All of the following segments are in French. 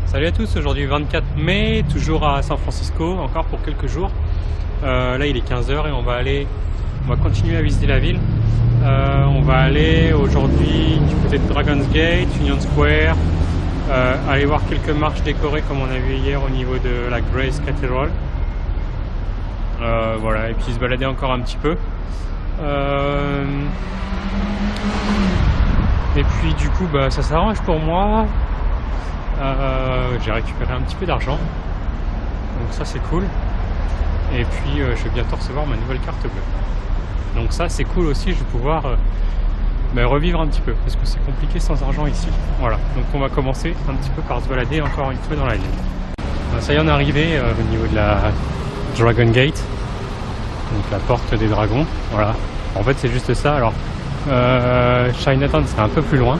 Salut à tous, aujourd'hui 24 mai, toujours à San Francisco, encore pour quelques jours. Là il est 15 h et on va continuer à visiter la ville. On va aller aujourd'hui du côté de Dragon's Gate, Union Square, aller voir quelques marches décorées comme on a vu hier au niveau de la Grace Cathedral. Voilà, et puis se balader encore un petit peu. Et puis du coup ça s'arrange pour moi. J'ai récupéré un petit peu d'argent, donc ça c'est cool. Et puis je vais bientôt recevoir ma nouvelle carte bleue, donc ça c'est cool aussi. Je vais pouvoir revivre un petit peu parce que c'est compliqué sans argent ici. Voilà, donc on va commencer un petit peu par se balader encore une fois dans la ville. Ça y est, on est arrivé au niveau de la Dragon Gate, donc la porte des dragons. Voilà, en fait c'est juste ça. Alors Chinatown c'est un peu plus loin,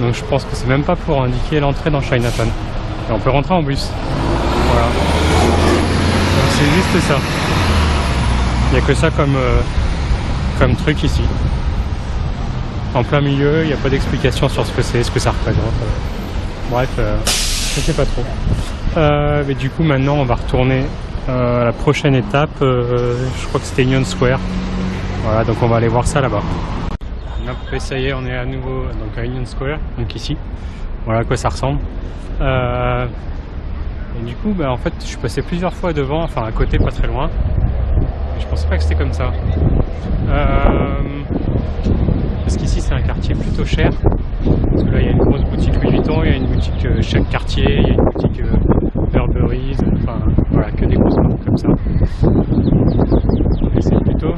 donc je pense que c'est même pas pour indiquer l'entrée dans Chinatown. Et on peut rentrer en bus. Voilà. Donc c'est juste ça. Il n'y a que ça comme truc ici. En plein milieu, il n'y a pas d'explication sur ce que c'est, ce que ça représente. Bref, je sais pas trop. Mais du coup maintenant on va retourner à la prochaine étape. Je crois que c'était Union Square. Voilà, donc on va aller voir ça là-bas. Et ça y est, on est à nouveau donc à Union Square, donc ici. Voilà à quoi ça ressemble. Et du coup, en fait, je suis passé plusieurs fois devant, enfin à côté, pas très loin. Et je pensais pas que c'était comme ça. Parce qu'ici, c'est un quartier plutôt cher. Parce que là, il y a une grosse boutique Louis Vuitton, il y a une boutique chaque quartier, il y a une boutique Burberry, enfin voilà, que des grosses marques comme ça. Et c'est plutôt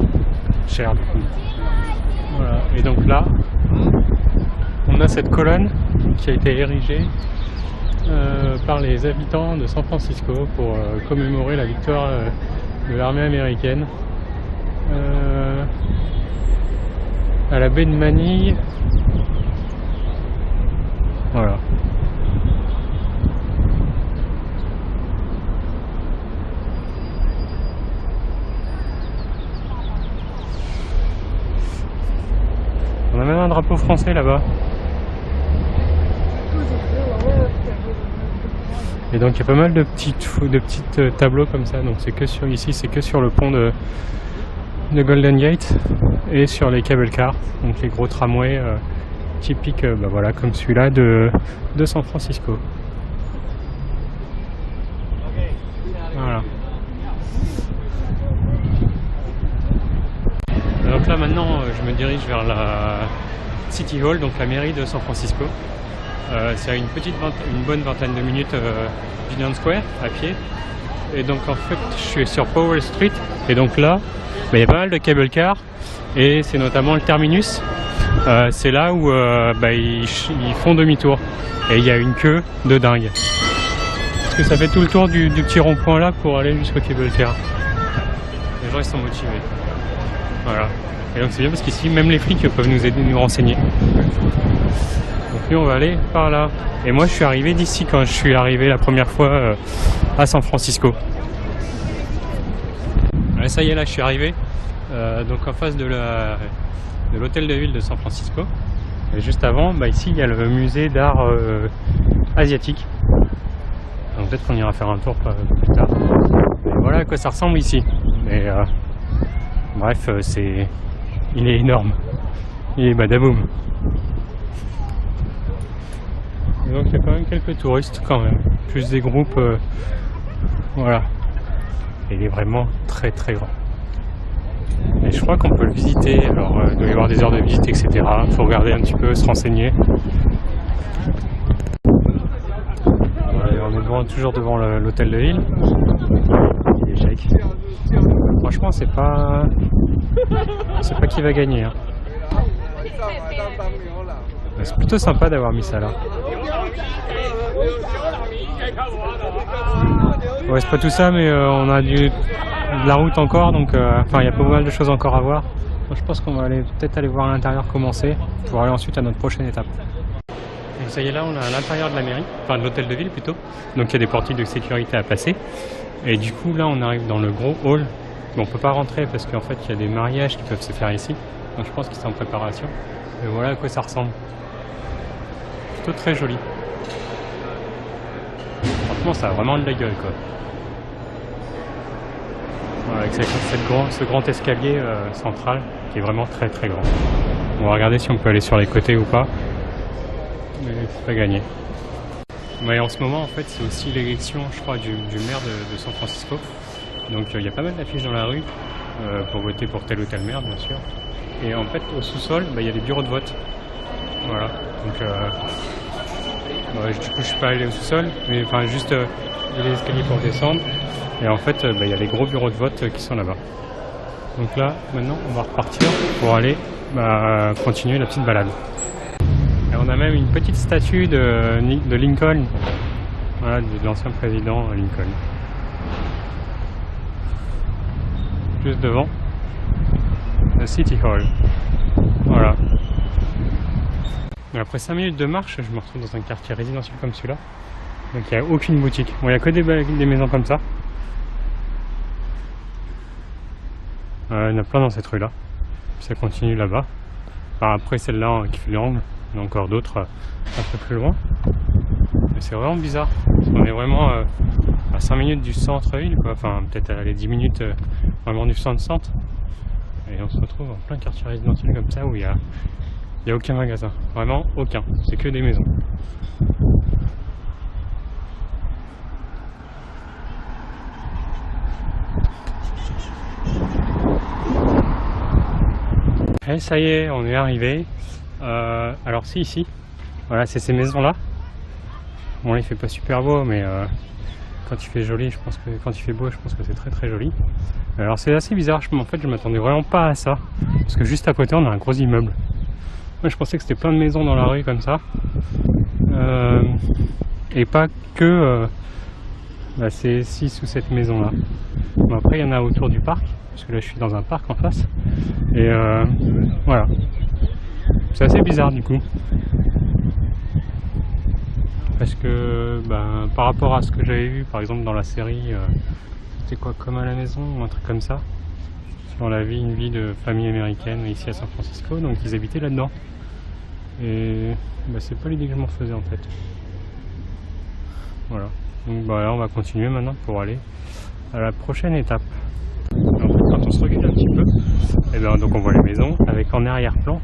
cher du coup. Voilà. Et donc là, on a cette colonne qui a été érigée par les habitants de San Francisco pour commémorer la victoire de l'armée américaine à la baie de Manille. Voilà. On a même un drapeau français là-bas. Et donc il y a pas mal de petites tableaux comme ça. Donc c'est que sur ici, c'est que sur le pont de Golden Gate et sur les cable cars, donc les gros tramways typiques, voilà, comme celui-là de San Francisco. Voilà. Donc là maintenant je me dirige vers la City Hall, donc la mairie de San Francisco. C'est à une bonne vingtaine de minutes d'Union Square à pied. Et donc en fait je suis sur Powell Street, et donc là il y a pas mal de cable cars, et c'est notamment le terminus. C'est là où ils font demi-tour, et il y a une queue de dingue. Parce que ça fait tout le tour du petit rond-point là pour aller jusqu'au cable car. Les gens ils sont motivés. Voilà. Et donc c'est bien parce qu'ici même les flics peuvent nous aider, nous renseigner. Donc nous on va aller par là. Et moi je suis arrivé d'ici quand je suis arrivé la première fois à San Francisco. Et ça y est, là je suis arrivé donc en face de l'hôtel de ville de San Francisco. Et juste avant, ici il y a le musée d'art asiatique. Donc peut-être qu'on ira faire un tour plus tard. Et voilà à quoi ça ressemble ici. Mais bref, il est énorme. Il est badaboum. Et donc il y a quand même quelques touristes quand même. Plus des groupes. Voilà. Et il est vraiment très très grand. Et je crois qu'on peut le visiter. Alors il doit y avoir des heures de visite, etc. Il faut regarder un petit peu, se renseigner. Voilà, on est toujours devant l'hôtel de ville. Il est chèque. Franchement, c'est pas qui va gagner. Hein. C'est plutôt sympa d'avoir mis ça là. Ouais, c'est pas tout ça, mais on a de la route encore, donc il y a pas mal de choses encore à voir. Donc, je pense qu'on va peut-être aller voir à l'intérieur commencer pour aller ensuite à notre prochaine étape. Donc ça y est, là on est à l'intérieur de la mairie, enfin de l'hôtel de ville plutôt. Donc il y a des portiques de sécurité à passer. Et du coup là on arrive dans le gros hall. Bon, on peut pas rentrer parce qu'en fait il y a des mariages qui peuvent se faire ici. Donc je pense qu'ils sont en préparation. Et voilà à quoi ça ressemble. Plutôt très joli. franchement ça a vraiment de la gueule quoi. Voilà, avec ce grand escalier central qui est vraiment très très grand. On va regarder si on peut aller sur les côtés ou pas, mais c'est pas gagné. Ouais, en ce moment en fait c'est aussi l'élection je crois du maire de San Francisco, donc il y a pas mal d'affiches dans la rue pour voter pour tel ou tel maire bien sûr, et en fait au sous-sol il y a des bureaux de vote, voilà, donc du coup je suis pas allé au sous-sol, mais enfin juste les escaliers pour descendre, et en fait il y a les gros bureaux de vote qui sont là-bas. Donc là maintenant on va repartir pour aller continuer la petite balade. Et on a même une petite statue de Lincoln, voilà, de l'ancien président Lincoln. Juste devant, le City Hall. Voilà. Et après 5 minutes de marche, je me retrouve dans un quartier résidentiel comme celui-là. Donc il n'y a aucune boutique. Bon, il n'y a que des maisons comme ça. Il y en a plein dans cette rue-là. Ça continue là-bas. Enfin, après celle-là qui fait l'angle. Il y en a encore d'autres un peu plus loin. Mais c'est vraiment bizarre. On est vraiment à 5 minutes du centre-ville, quoi. Enfin, peut-être à les 10 minutes vraiment du centre. Et on se retrouve en plein quartier résidentiel comme ça où il y a aucun magasin. Vraiment aucun. C'est que des maisons. Et ça y est, on est arrivé. Alors c'est ici, voilà, c'est ces maisons là. Bon, là il fait pas super beau, mais quand il fait joli, quand il fait beau, je pense que c'est très très joli. Alors c'est assez bizarre, en fait je m'attendais vraiment pas à ça, parce que juste à côté on a un gros immeuble. Moi je pensais que c'était plein de maisons dans la rue comme ça, et pas que ces 6 ou 7 maisons là. Bon, après il y en a autour du parc, parce que là je suis dans un parc en face, et voilà. C'est assez bizarre du coup, parce que par rapport à ce que j'avais vu par exemple dans la série c'était quoi, Comme à la maison ou un truc comme ça, sur une vie de famille américaine ici à San Francisco, donc ils habitaient là-dedans, et c'est pas l'idée que je m'en faisais en fait. Voilà, donc là on va continuer maintenant pour aller à la prochaine étape. En fait, quand on se recule un petit peu, donc on voit les maisons avec en arrière-plan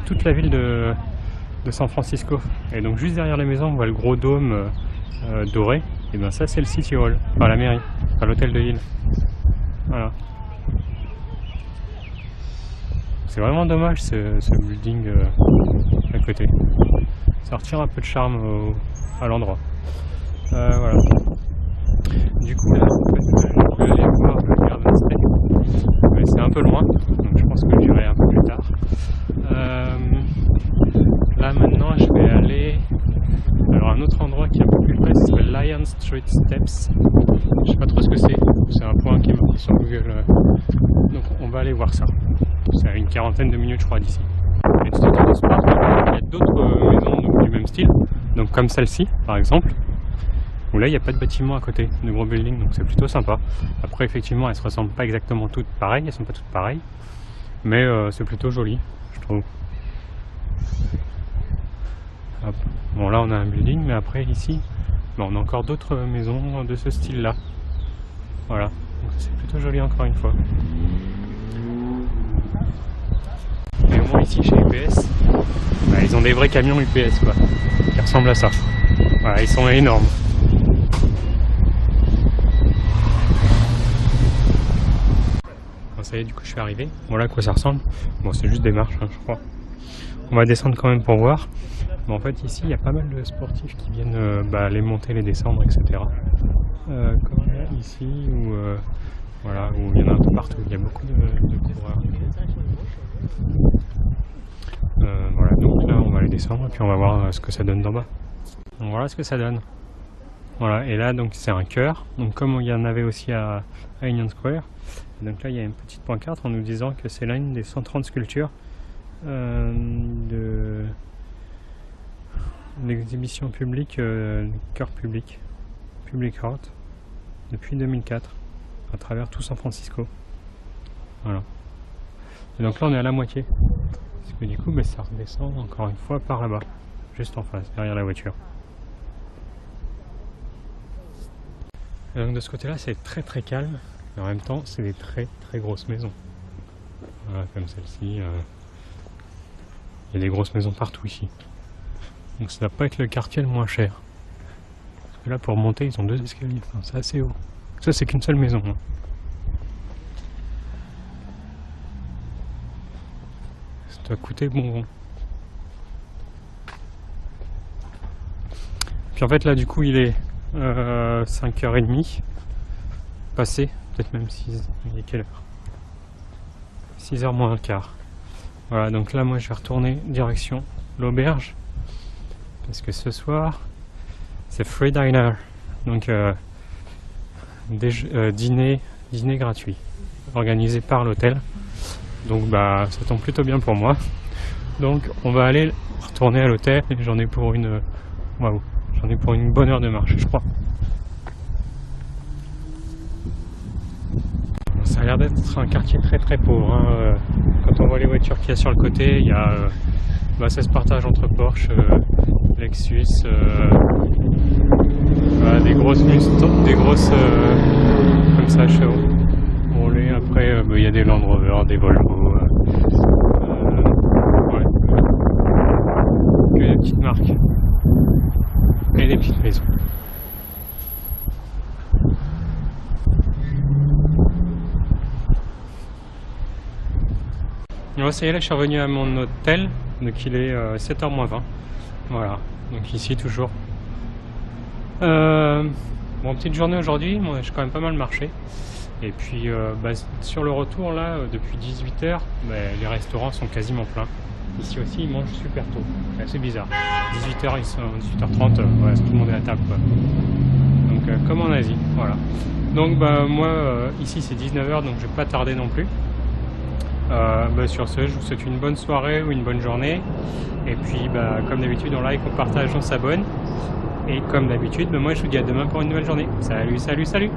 toute la ville de San Francisco, et donc juste derrière les maisons on voit le gros dôme doré, et ça c'est le City Hall, enfin la mairie, enfin l'hôtel de ville. Voilà. C'est vraiment dommage ce building à côté, ça retire un peu de charme à l'endroit. Voilà. Du coup là je peux aller voir le Garden State, mais c'est un peu loin, donc je pense que j'irai un peu plus tard. Là maintenant je vais aller à un autre endroit qui est un peu plus près, ça s'appelle Lion Street Steps. Je sais pas trop ce que c'est un point qui est marqué sur Google, donc on va aller voir ça. C'est à une 40aine de minutes je crois d'ici. Et tout autour de ce parc, il y a d'autres maisons du même style, donc comme celle-ci par exemple, où là il n'y a pas de bâtiment à côté, de gros buildings, donc c'est plutôt sympa. Après effectivement elles se ressemblent pas exactement toutes pareilles, elles sont pas toutes pareilles, mais c'est plutôt joli je trouve. Hop. Bon là on a un building, mais après ici on a encore d'autres maisons de ce style là. Voilà, donc c'est plutôt joli encore une fois. Et au moins ici chez UPS, ils ont des vrais camions UPS quoi, qui ressemblent à ça. Voilà, ils sont énormes. Bon, ça y est, du coup je suis arrivé. Voilà à quoi ça ressemble. Bon, c'est juste des marches je crois. On va descendre quand même pour voir. Mais en fait ici il y a pas mal de sportifs qui viennent les monter, les descendre, etc. Comme là ici où voilà, où il y en a un peu partout, il y a beaucoup de coureurs. Voilà, donc là on va aller descendre et puis on va voir ce que ça donne d'en bas. Donc voilà ce que ça donne. Voilà, et là donc c'est un cœur, donc comme il y en avait aussi à Union Square. Et donc là il y a une petite pancarte en nous disant que c'est l'une des 130 sculptures de l'exhibition publique cœur public, Public Art, depuis 2004 à travers tout San Francisco. Voilà. Et donc là on est à la moitié, parce que du coup ça redescend encore une fois par là-bas, juste en face, derrière la voiture. Et donc de ce côté là c'est très très calme, et en même temps c'est des très très grosses maisons. Voilà, comme celle-ci. Il y a des grosses maisons partout ici. Donc ça va pas être le quartier le moins cher. Parce que là pour monter ils ont 2 escaliers, enfin, c'est assez haut. Ça c'est qu'une seule maison. Hein. Ça doit coûter bonbon. Puis en fait là du coup il est 5h30 passé, peut-être même 6, il est quelle heure? 6h moins un quart. Voilà, donc là moi je vais retourner direction l'auberge parce que ce soir c'est free diner, donc dîner gratuit organisé par l'hôtel, donc bah ça tombe plutôt bien pour moi. Donc on va aller retourner à l'hôtel et j'en ai pour une waouh, j'en ai pour une bonne heure de marche je crois. Ça a l'air d'être un quartier très très pauvre, hein. Quand on voit les voitures qu'il y a sur le côté, il y a, ça se partage entre Porsche, Lexus, des grosses comme ça Chevrolet. Après il y a des Land Rover, des Volvo, ouais, que des petites marques et des petites maisons. Bon, ça y est, là je suis revenu à mon hôtel, donc il est 7h moins 20. Voilà, donc ici toujours. Bon, petite journée aujourd'hui, moi j'ai quand même pas mal marché. Et puis sur le retour là, depuis 18h, les restaurants sont quasiment pleins. Ici aussi ils mangent super tôt, c'est assez bizarre. 18h, ils sont 18h30, ouais, tout le monde est à table quoi. Donc comme en Asie, voilà. Donc moi ici c'est 19h, donc je vais pas tarder non plus. Sur ce, je vous souhaite une bonne soirée ou une bonne journée. Et puis comme d'habitude, on like, on partage, on s'abonne. Et comme d'habitude, moi je vous dis à demain pour une nouvelle journée. Salut, salut, salut!